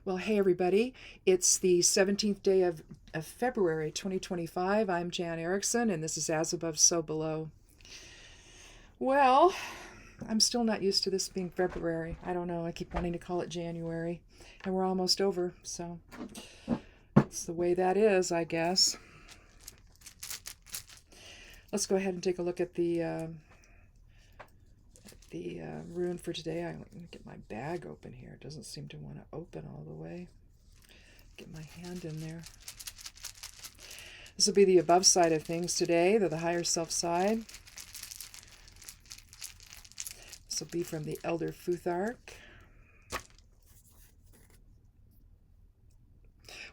Well, hey everybody. It's the 17th day of February 2025. I'm Jan Erickson, and this is As Above, So Below. Well, I'm still not used to this being February. I don't know. I keep wanting to call it January, and we're almost over, so it's the way that is, I guess. Let's go ahead and take a look at the rune for today. I'm going to get my bag open here. It doesn't seem to want to open all the way. Get my hand in there. This will be the above side of things today, the higher self side. This will be from the Elder Futhark.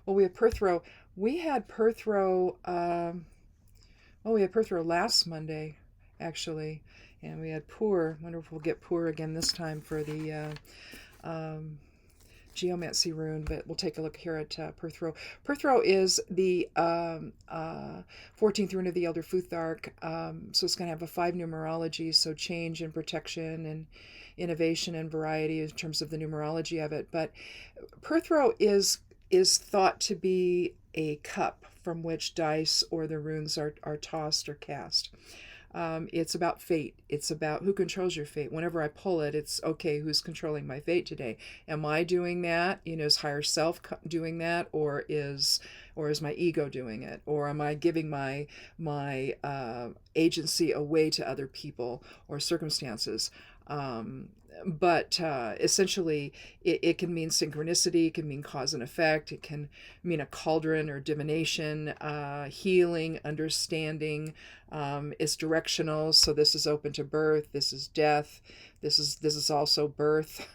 Well, we have Perthrow. We had Perthrow, we had Perthrow last Monday, actually. And we had Poor. Wonder if we'll get Poor again this time for the Geomancy rune, but we'll take a look here at Perthrow. Perthrow is the 14th rune of the Elder Futhark, so it's going to have a 5 numerology, so change and protection and innovation and variety in terms of the numerology of it. But Perthrow is thought to be a cup from which dice or the runes are tossed or cast. It's about fate. It's about who controls your fate. Whenever I pull it, it's okay, who's controlling my fate today? Am I doing that? Is higher self doing that, or is my ego doing it? Or am I giving my agency away to other people or circumstances? But essentially, it can mean synchronicity, it can mean cause and effect, it can mean a cauldron or divination, healing, understanding. It's directional, so this is open to birth, this is death, this is also birth.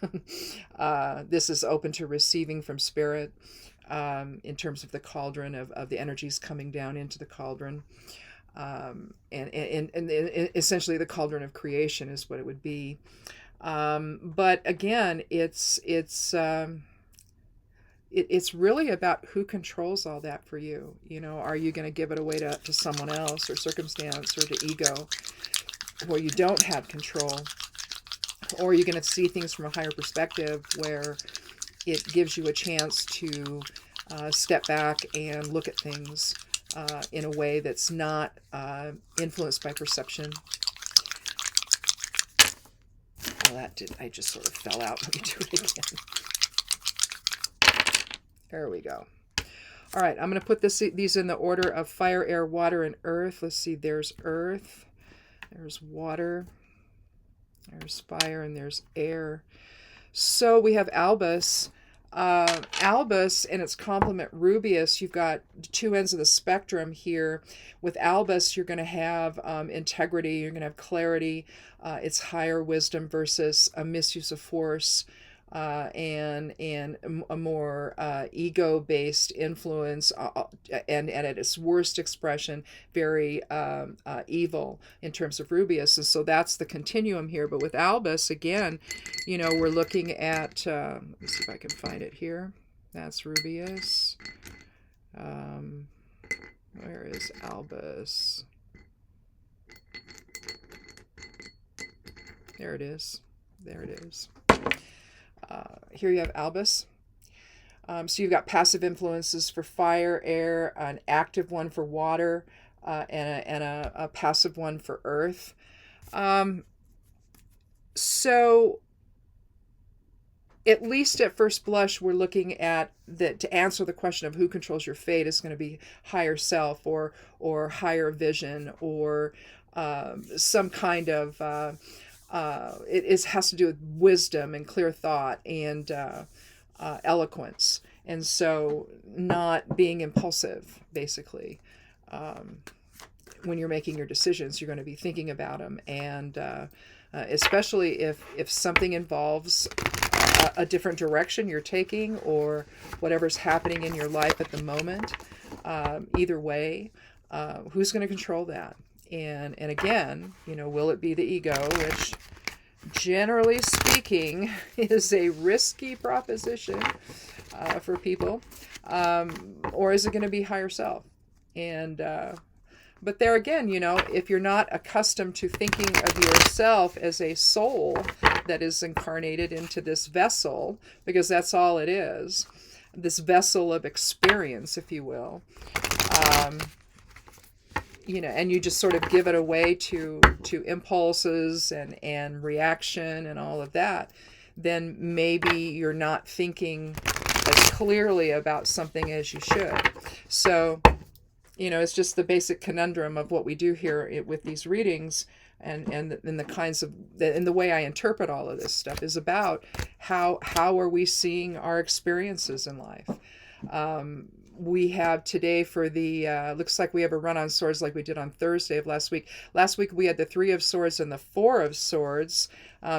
This is open to receiving from spirit, in terms of the cauldron of the energies coming down into the cauldron. And essentially the cauldron of creation is what it would be. But again, it's really about who controls all that for you. Are you going to give it away to someone else or circumstance or to ego where you don't have control? Or are you going to see things from a higher perspective where it gives you a chance to step back and look at things in a way that's not influenced by perception? I just sort of fell out. Let me do it again. There we go. All right, I'm going to put these in the order of fire, air, water, and earth. Let's see, there's earth, there's water, there's fire, and there's air. So we have albus. Albus and its complement rubeus, you've got two ends of the spectrum here. With albus, you're going to have integrity, you're going to have clarity. It's higher wisdom versus a misuse of force, and a more ego-based influence, and at its worst expression, very evil in terms of rubeus. And so that's the continuum here. But with albus, again, we're looking at, let me see if I can find it here. That's rubeus. Where is albus? There it is. There it is. Here you have albus. So you've got passive influences for fire, air, an active one for water, and a passive one for earth. So at least at first blush, we're looking at that to answer the question of who controls your fate is going to be higher self or higher vision or some kind of it has to do with wisdom and clear thought and eloquence, and so not being impulsive. Basically, when you're making your decisions, you're going to be thinking about them, and especially if something involves a different direction you're taking or whatever's happening in your life at the moment. Either way, who's going to control that? And again, will it be the ego, which generally speaking is a risky proposition for people, or is it going to be higher self? And but there again, if you're not accustomed to thinking of yourself as a soul that is incarnated into this vessel, because that's all it is, this vessel of experience, if you will, and you just sort of give it away to impulses and reaction and all of that, then maybe you're not thinking as clearly about something as you should. So, it's just the basic conundrum of what we do here with these readings, and the kinds of, and the way I interpret all of this stuff is about how are we seeing our experiences in life. We have today for the, looks like we have a run on swords like we did on Thursday of last week. Last week we had the 3 of Swords and the 4 of Swords.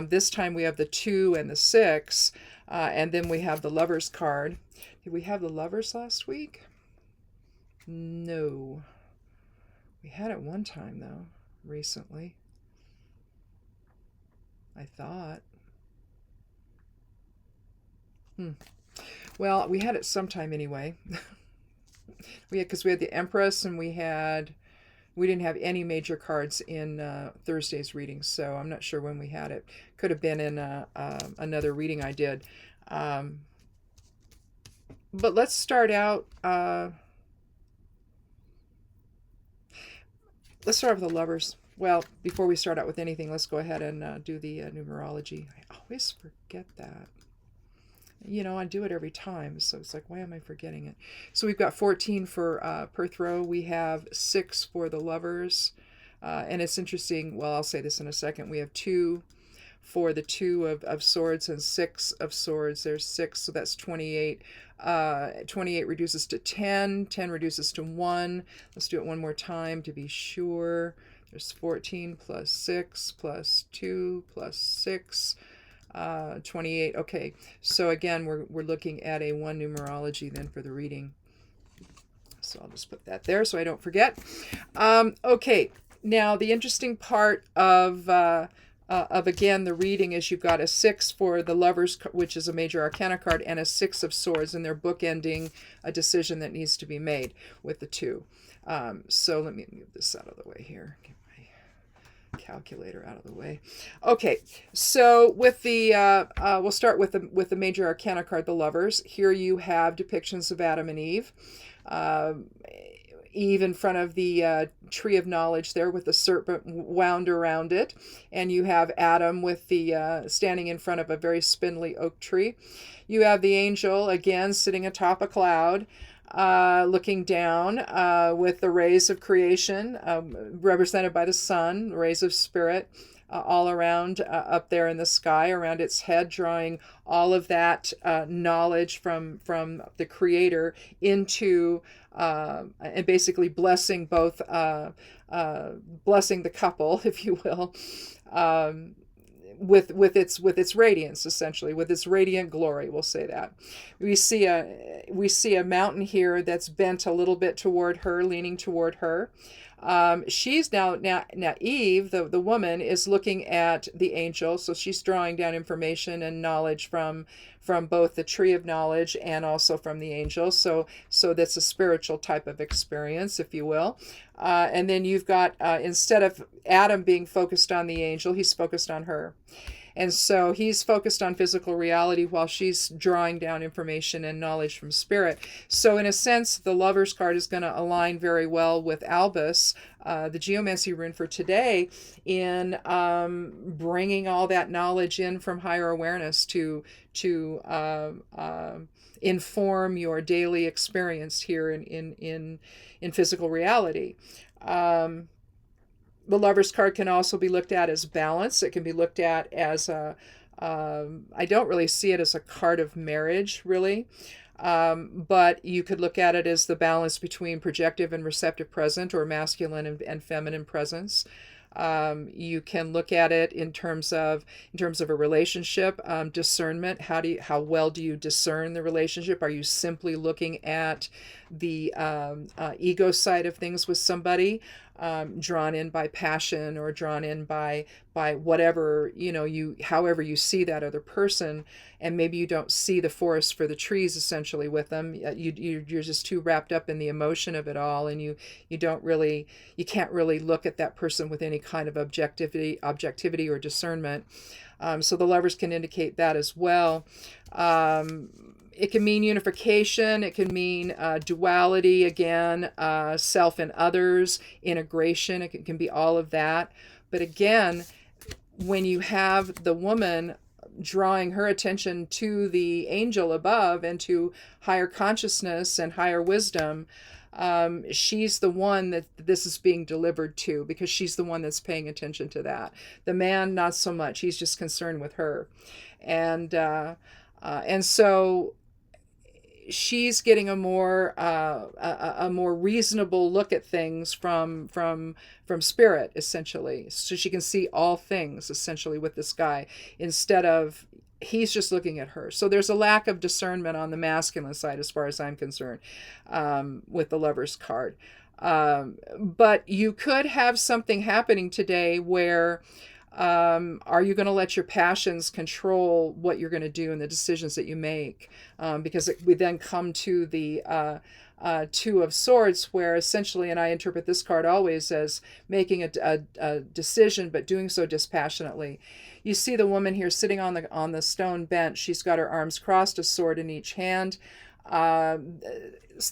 This time we have the 2 and the 6. And then we have the Lovers card. Did we have the Lovers last week? No. We had it one time, though, recently. I thought. Well, we had it sometime anyway. Because we had the Empress, and we didn't have any major cards in Thursday's reading, so I'm not sure when we had it. Could have been in another reading I did. But let's start out. Let's start with the Lovers. Well, before we start out with anything, let's go ahead and do the numerology. I always forget that. I do it every time, so it's like, why am I forgetting it? So we've got 14 for per throw. We have 6 for the Lovers. And it's interesting, well, I'll say this in a second. We have 2 for the 2 of Swords and 6 of Swords. There's 6, so that's 28. 28 reduces to 10. 10 reduces to 1. Let's do it one more time to be sure. There's 14 plus 6 plus 2 plus 6. 28. Okay, so again, we're looking at a 1 numerology then for the reading. So I'll just put that there so I don't forget. Okay, now the interesting part of again the reading is you've got a 6 for the Lovers, which is a major arcana card, and a 6 of Swords, and they're bookending a decision that needs to be made with the 2. So let me move this out of the way here. Calculator out of the way. Okay, so with the we'll start with the major arcana card, the Lovers. Here you have depictions of Adam and Eve. Eve in front of the tree of knowledge there with the serpent wound around it, and you have Adam with the standing in front of a very spindly oak tree. You have the angel again sitting atop a cloud, looking down with the rays of creation represented by the sun, rays of spirit all around up there in the sky around its head, drawing all of that knowledge from the Creator into and basically blessing both blessing the couple, if you will, with its radiance, essentially, with its radiant glory. We'll say that. We see a mountain here that's bent a little bit toward her, leaning toward her. She's now Eve, the woman, is looking at the angel, so she's drawing down information and knowledge from both the tree of knowledge and also from the angel. So that's a spiritual type of experience, if you will. And then you've got, instead of Adam being focused on the angel, he's focused on her. And so he's focused on physical reality while she's drawing down information and knowledge from spirit. So in a sense, the Lovers card is going to align very well with Albus, the Geomancy rune for today, in bringing all that knowledge in from higher awareness to inform your daily experience here in physical reality. The Lovers card can also be looked at as balance. It can be looked at as I don't really see it as a card of marriage, really. But you could look at it as the balance between projective and receptive present, or masculine and feminine presence. You can look at it in terms of a relationship, discernment. How well do you discern the relationship? Are you simply looking at the ego side of things with somebody, drawn in by passion or drawn in by whatever, however you see that other person, and maybe you don't see the forest for the trees essentially with them. You're just too wrapped up in the emotion of it all, and you can't really look at that person with any kind of objectivity or discernment. So the Lovers can indicate that as well. it can mean unification. It can mean duality again, self and others, integration. It can be all of that. But again, when you have the woman drawing her attention to the angel above and to higher consciousness and higher wisdom, she's the one that this is being delivered to, because she's the one that's paying attention to that. The man, not so much. He's just concerned with her. And so she's getting a more reasonable look at things from spirit, essentially, so she can see all things essentially with this guy, instead of he's just looking at her. So there's a lack of discernment on the masculine side, as far as I'm concerned, with the Lover's card. But you could have something happening today where are you going to let your passions control what you're going to do and the decisions that you make? Because we then come to the Two of Swords, where essentially, and I interpret this card always as making a decision, but doing so dispassionately. You see the woman here sitting on the stone bench. She's got her arms crossed, a sword in each hand.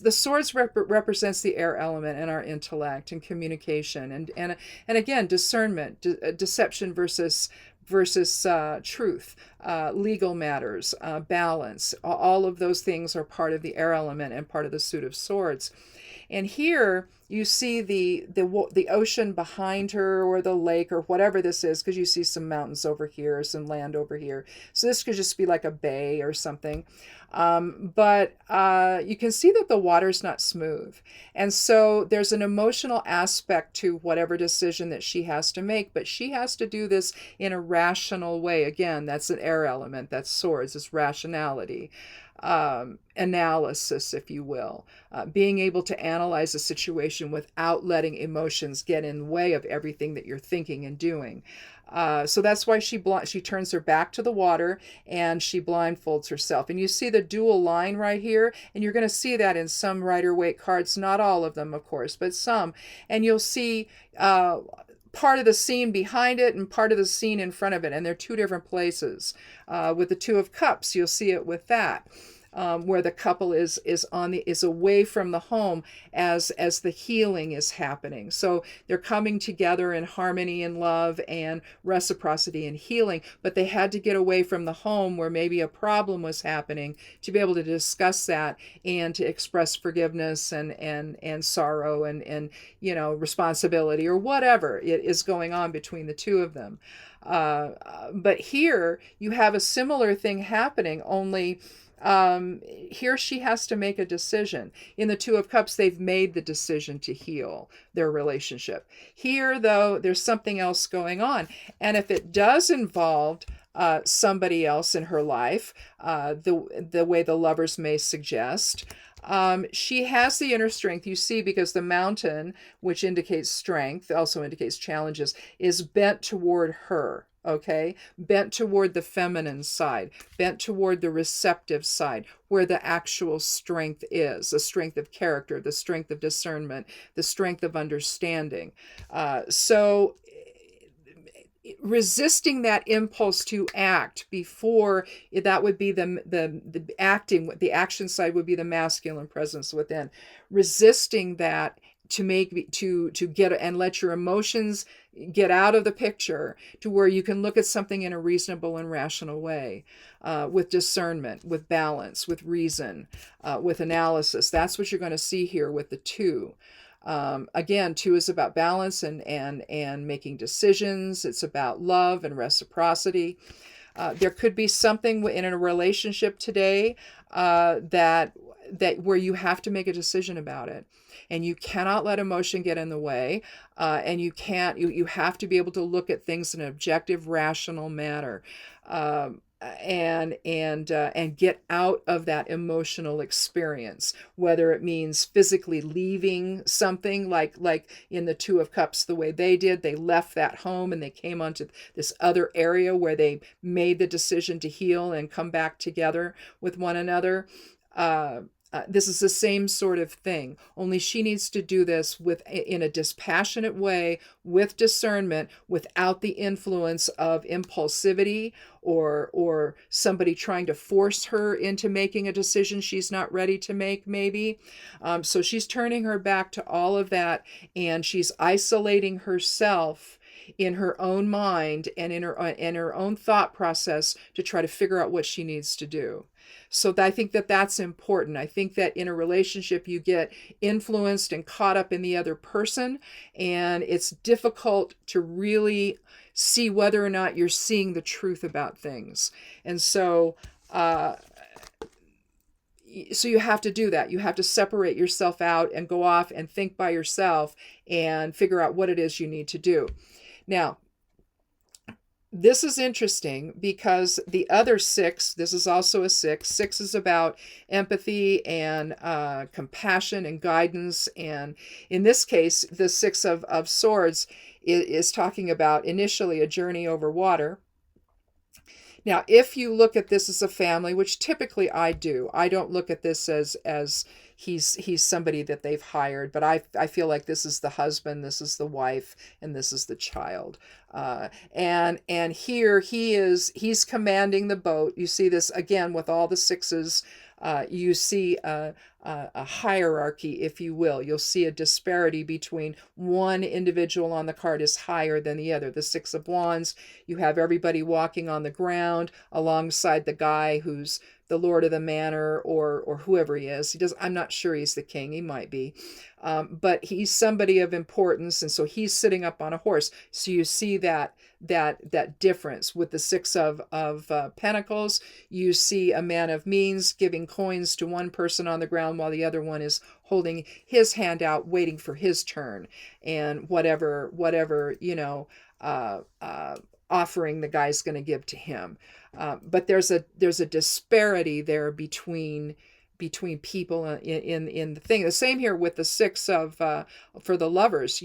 The swords represents the air element and our intellect and communication, and again, discernment, deception versus truth, legal matters, balance. All of those things are part of the air element and part of the suit of swords. And here you see the ocean behind her, or the lake, or whatever this is, because you see some mountains over here, some land over here. So this could just be like a bay or something. But you can see that the water's not smooth. And so there's an emotional aspect to whatever decision that she has to make, but she has to do this in a rational way. Again, that's an air element, that's swords, it's rationality. Analysis, if you will, being able to analyze a situation without letting emotions get in the way of everything that you're thinking and doing. So that's why she turns her back to the water and she blindfolds herself. And you see the dual line right here, and you're going to see that in some Rider-Waite cards, not all of them, of course, but some. And you'll see part of the scene behind it and part of the scene in front of it, and they're two different places. With the Two of Cups, you'll see it with that. Where the couple is away from the home as the healing is happening. So they're coming together in harmony and love and reciprocity and healing, but they had to get away from the home where maybe a problem was happening to be able to discuss that and to express forgiveness and sorrow and responsibility or whatever it is going on between the two of them. But here you have a similar thing happening, only here she has to make a decision. In the Two of Cups, they've made the decision to heal their relationship. Here, though, there's something else going on. And if it does involve somebody else in her life, the way the Lovers may suggest, she has the inner strength, you see, because the mountain, which indicates strength, also indicates challenges, is bent toward her. Okay, bent toward the feminine side, bent toward the receptive side, where the actual strength is, the strength of character, the strength of discernment, the strength of understanding. So resisting that impulse to act before, that would be the acting, the action side would be the masculine presence within. Resisting that to get and let your emotions get out of the picture to where you can look at something in a reasonable and rational way, with discernment, with balance, with reason, with analysis. That's what you're going to see here with the Two. Again, Two is about balance and making decisions. It's about love and reciprocity. There could be something in a relationship today that where you have to make a decision about it. And you cannot let emotion get in the way, and you have to be able to look at things in an objective, rational manner, and get out of that emotional experience. Whether it means physically leaving something, like in the Two of Cups, the way they did, they left that home and they came onto this other area where they made the decision to heal and come back together with one another. This is the same sort of thing, only she needs to do this in a dispassionate way, with discernment, without the influence of impulsivity or somebody trying to force her into making a decision she's not ready to make, maybe. So she's turning her back to all of that, and she's isolating herself in her own mind and in her own thought process to try to figure out what she needs to do. So I think that that's important. I think that in a relationship, you get influenced and caught up in the other person, and it's difficult to really see whether or not you're seeing the truth about things. And so you have to do that. You have to separate yourself out and go off and think by yourself and figure out what it is you need to do. Now, this is interesting because the other six, this is also a six. Six is about empathy and compassion and guidance. And in this case, the Six of Swords is talking about initially a journey over water. Now, if you look at this as a family, which typically I do, I don't look at this as he's somebody that they've hired, but I feel like this is the husband, this is the wife, and this is the child. And here he's commanding the boat. You see this again with all the sixes. You see a hierarchy, if you will. You'll see a disparity between one individual on the card is higher than the other. The Six of Wands, you have everybody walking on the ground alongside the guy who's the lord of the manor or whoever he is. I'm not sure he's the king. He might be. But he's somebody of importance, and so he's sitting up on a horse. So you see that difference with the Six of Pentacles. You see a man of means giving coins to one person on the ground while the other one is holding his hand out, waiting for his turn, and whatever offering the guy's going to give to him. But there's a disparity there between people in the thing. The same here with the Six of for the lovers.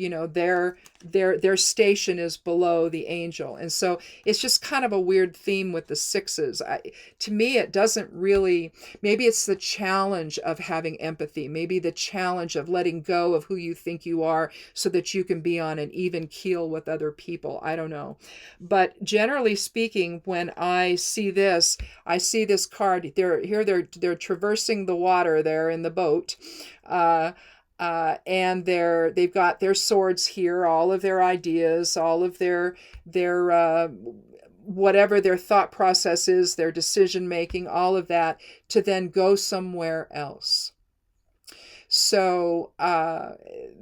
Their station is below the angel, and so it's just kind of a weird theme with the sixes. To me, it doesn't really. Maybe it's the challenge of having empathy. Maybe the challenge of letting go of who you think you are, so that you can be on an even keel with other people. I don't know, but generally speaking, when I see this card. They're traversing the water there in the boat, and they've got their swords here, all of their ideas, all of their whatever their thought process is, their decision making, all of that, to then go somewhere else. So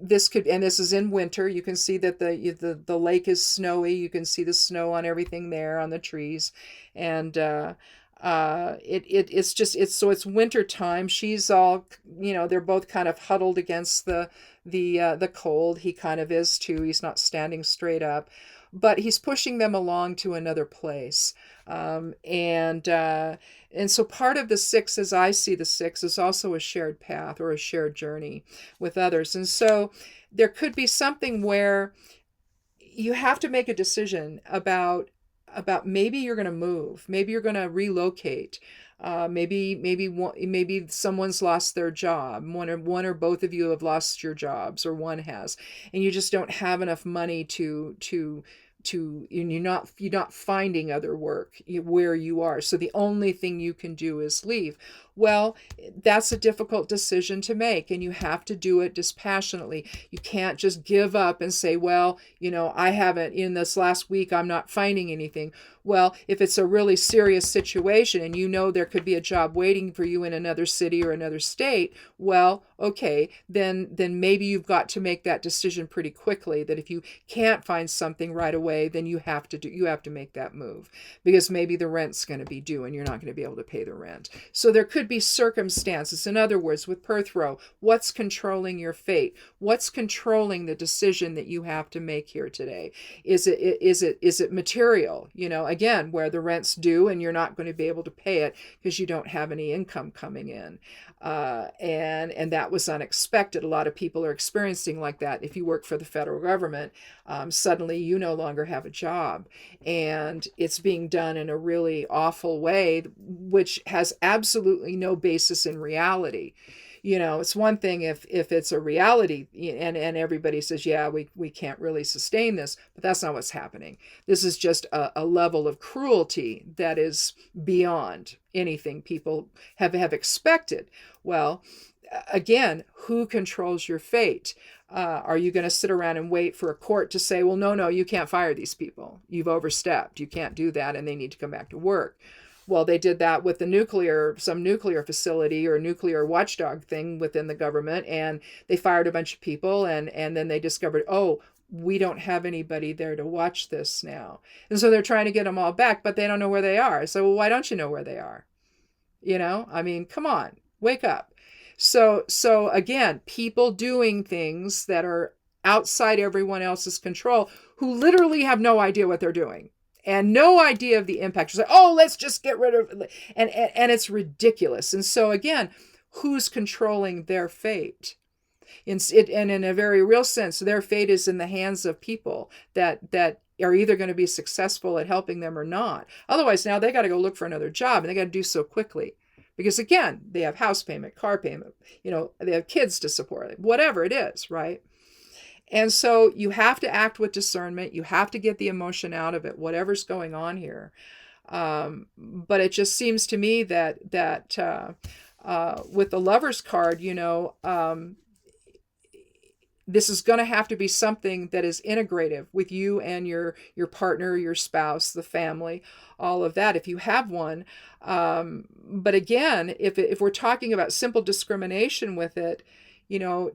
this is in winter. You can see that the lake is snowy. You can see the snow on everything there, on the trees, and it's winter time. She's all, they're both kind of huddled against the cold. He kind of is too. He's not standing straight up, but he's pushing them along to another place. And so part of the six, as I see the six, is also a shared path or a shared journey with others. And so there could be something where you have to make a decision about maybe you're going to move, maybe you're going to relocate, maybe someone's lost their job, one or both of you have lost your jobs, or one has, and you just don't have enough money to and you're not finding other work where you are, so the only thing you can do is leave. Well, that's a difficult decision to make, and you have to do it dispassionately. You can't just give up and say, well, I haven't, in this last week, I'm not finding anything. Well, if it's a really serious situation and there could be a job waiting for you in another city or another state, well, okay, then maybe you've got to make that decision pretty quickly, that if you can't find something right away, then you have to make that move, because maybe the rent's going to be due and you're not going to be able to pay the rent. So there could be circumstances. In other words, with Perthrow, what's controlling your fate? What's controlling the decision that you have to make here today? Is it material? Again, where the rent's due and you're not going to be able to pay it because you don't have any income coming in. And that was unexpected. A lot of people are experiencing like that. If you work for the federal government, suddenly you no longer longer have a job, and it's being done in a really awful way, which has absolutely no basis in reality. It's one thing if it's a reality, and everybody says, yeah, we can't really sustain this, but that's not what's happening. This is just a level of cruelty that is beyond anything people have expected. Well, again, who controls your fate? Are you going to sit around and wait for a court to say, well, no, you can't fire these people. You've overstepped. You can't do that, and they need to come back to work. Well, they did that with some nuclear facility or nuclear watchdog thing within the government, and they fired a bunch of people, and then they discovered, oh, we don't have anybody there to watch this now. And so they're trying to get them all back, but they don't know where they are. So, well, why don't you know where they are? I mean, come on, wake up. So again, people doing things that are outside everyone else's control, who literally have no idea what they're doing. And no idea of the impact. It's like, oh, let's just get rid of it. And it's ridiculous. And so again, who's controlling their fate? And in a very real sense, their fate is in the hands of people that are either going to be successful at helping them or not. Otherwise, now they got to go look for another job, and they got to do so quickly. Because again, they have house payment, car payment, they have kids to support, whatever it is, right? And so you have to act with discernment. You have to get the emotion out of it, whatever's going on here. But it just seems to me that with the Lover's card, this is going to have to be something that is integrative with you and your partner, your spouse, the family, all of that, if you have one. But again, if we're talking about simple discrimination with it,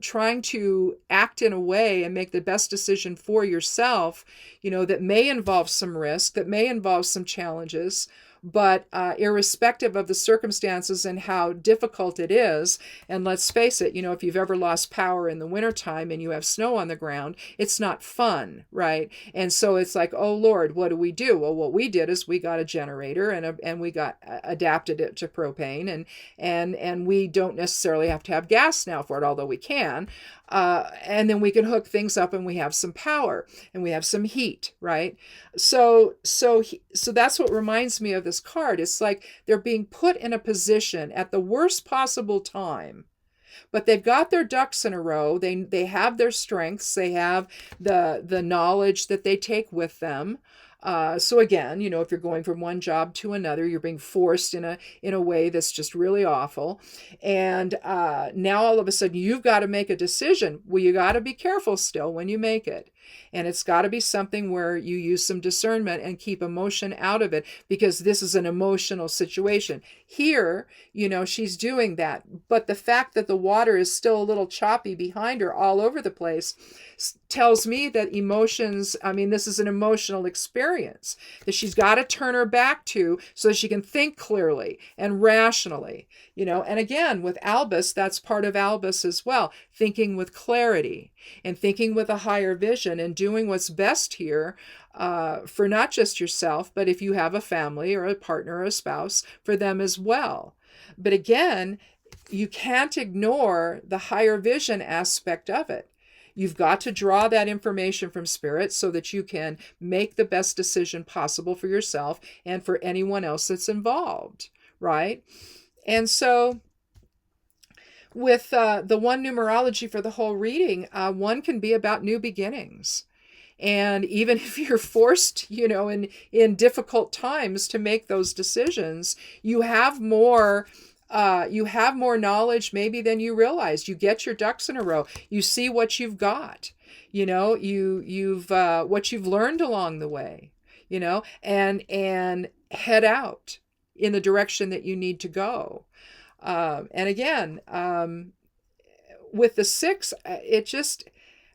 trying to act in a way and make the best decision for yourself, that may involve some risk, that may involve some challenges, but irrespective of the circumstances and how difficult it is, and let's face it, if you've ever lost power in the wintertime and you have snow on the ground, it's not fun, right? And so it's like, oh Lord, what do we do? Well, what we did is we got a generator and we got adapted it to propane, and we don't necessarily have to have gas now for it, although we can. And then we can hook things up, and we have some power and we have some heat, right? So that's what reminds me of this card. It's like they're being put in a position at the worst possible time, but they've got their ducks in a row. They have their strengths. They have the knowledge that they take with them. So again, if you're going from one job to another, you're being forced in a way that's just really awful. And now all of a sudden you've got to make a decision. Well, you got to be careful still when you make it. And it's got to be something where you use some discernment and keep emotion out of it, because this is an emotional situation. Here, she's doing that. But the fact that the water is still a little choppy behind her all over the place tells me that this is an emotional experience that she's got to turn her back to so that she can think clearly and rationally, and again, with Albus, that's part of Albus as well, thinking with clarity and thinking with a higher vision and doing what's best here for not just yourself, but if you have a family or a partner or a spouse, for them as well. But again, you can't ignore the higher vision aspect of it. You've got to draw that information from spirit so that you can make the best decision possible for yourself and for anyone else that's involved, right? And so with the one numerology for the whole reading, one can be about new beginnings. And even if you're forced, in difficult times to make those decisions, you have more knowledge maybe than you realize. You get your ducks in a row. You see what you've got, you've what you've learned along the way, and head out in the direction that you need to go. And again, with the 6,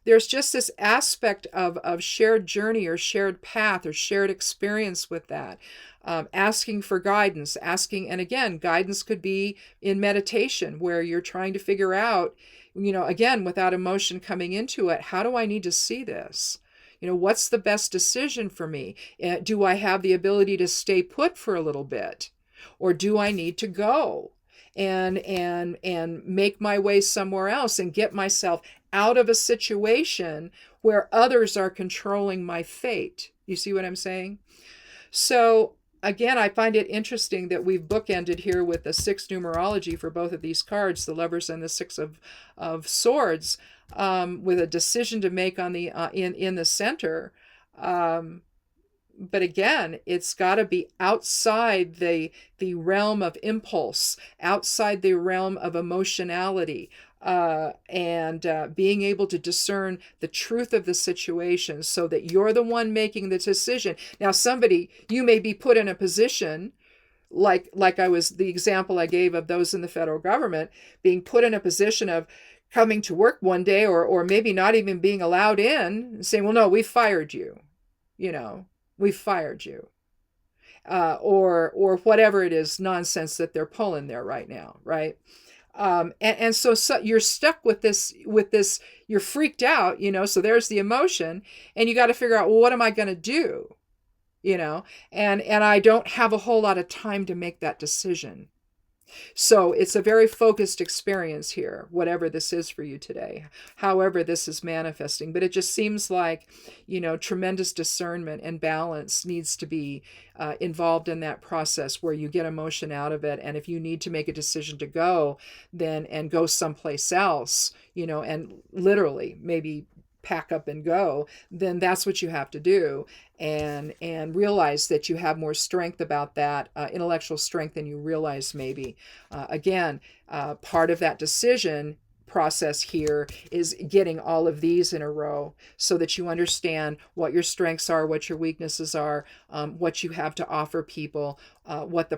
there's just this aspect of shared journey or shared path or shared experience with that. Asking for guidance, and again, guidance could be in meditation where you're trying to figure out, again, without emotion coming into it, how do I need to see this? What's the best decision for me? Do I have the ability to stay put for a little bit? Or do I need to go and make my way somewhere else and get myself out of a situation where others are controlling my fate. You see what I'm saying? So again, I find it interesting that we've bookended here with the 6 numerology for both of these cards, the Lovers and the 6 of Swords, with a decision to make on the in the center. But again, it's got to be outside the realm of impulse, outside the realm of emotionality, and being able to discern the truth of the situation so that you're the one making the decision. Now, you may be put in a position like the example I gave of those in the federal government being put in a position of coming to work one day, or maybe not even being allowed in, and saying, well, no, we fired you, we fired you, or whatever it is nonsense that they're pulling there right now, right? And so you're stuck with this, you're freaked out, so there's the emotion, and you got to figure out, well, what am I going to do? And I don't have a whole lot of time to make that decision. So it's a very focused experience here, whatever this is for you today, however this is manifesting. But it just seems like, tremendous discernment and balance needs to be involved in that process where you get emotion out of it. And if you need to make a decision to go, and go someplace else, and literally maybe pack up and go, then that's what you have to do, and realize that you have more strength about that, intellectual strength than you realize maybe. Again, part of that decision process here is getting all of these in a row so that you understand what your strengths are, what your weaknesses are, what you have to offer people, what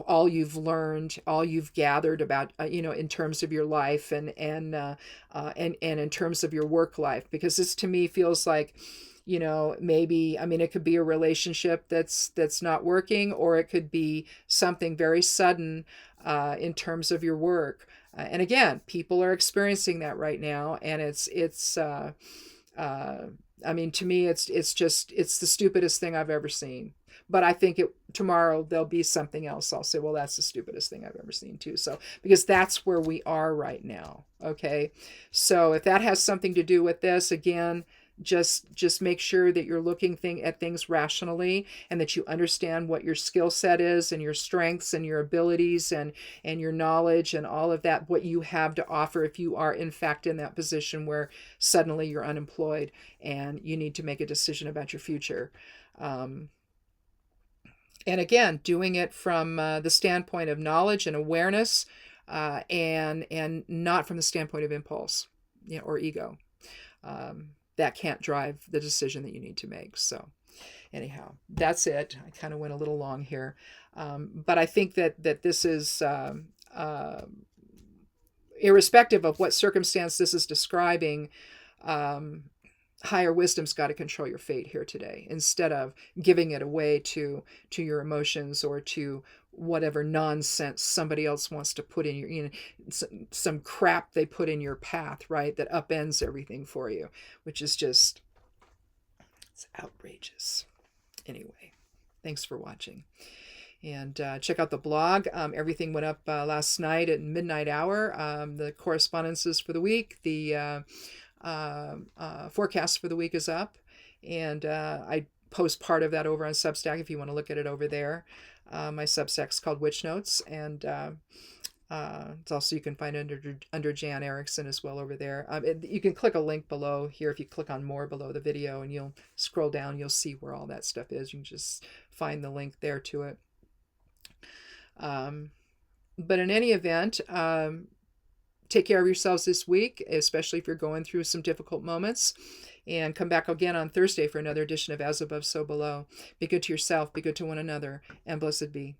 all you've learned, all you've gathered about, in terms of your life and in terms of your work life. Because this to me feels like, maybe, it could be a relationship that's not working, or it could be something very sudden in terms of your work. And again, people are experiencing that right now. And to me, it's the stupidest thing I've ever seen. But I think tomorrow there'll be something else. I'll say, well, that's the stupidest thing I've ever seen too. So, because that's where we are right now. Okay. So if that has something to do with this, again, just make sure that you're looking at things rationally, and that you understand what your skill set is, and your strengths and your abilities and your knowledge and all of that, what you have to offer if you are in fact in that position where suddenly you're unemployed and you need to make a decision about your future. And again, doing it from the standpoint of knowledge and awareness, and not from the standpoint of impulse, or ego. That can't drive the decision that you need to make. So anyhow, that's it. I kind of went a little long here. But I think that this is, irrespective of what circumstance this is describing, higher wisdom's got to control your fate here today, instead of giving it away to your emotions or to whatever nonsense somebody else wants to put in your, some crap they put in your path, right? That upends everything for you, which is just, it's outrageous. Anyway, thanks for watching. And check out the blog. Everything went up last night at midnight hour. The correspondences for the week, the forecast for the week is up. And I post part of that over on Substack if you want to look at it over there. My Substack's called Witch Notes, and it's also, you can find it under Jan Erickson as well over there. You can click a link below here. If you click on more below the video and you'll scroll down, you'll see where all that stuff is. You can just find the link there to it. But in any event, take care of yourselves this week, especially if you're going through some difficult moments. And come back again on Thursday for another edition of As Above, So Below. Be good to yourself, be good to one another, and blessed be.